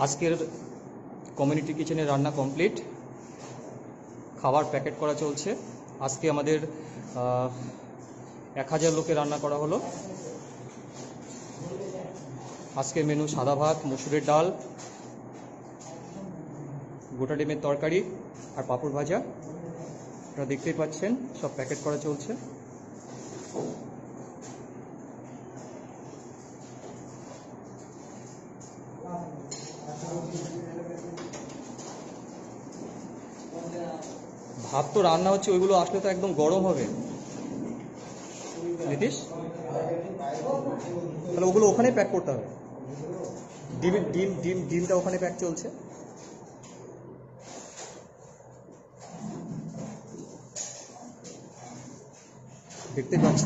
আজকের কমিউনিটি কিচেনে রান্না কমপ্লিট, খাবার প্যাকেট করা চলছে। আজকে আমাদের 1000 লোকে রান্না করা হলো। আজকের মেনু সাদা ভাত, মসুরের ডাল, গোটা ডিমের তরকারি আর পাঁপড় ভাজা। আপনারা দেখতেই পাচ্ছেন সব প্যাকেট করা চলছে। ভাত তো রান্না হচ্ছে, ওইগুলো আসলে তো একদম গরম হবে। নীতিশ, তাহলে ওগুলো ওখানেই প্যাক করতে হবে। ডিমটা ওখানে প্যাক চলছে। দেখতে পাচ্ছেন।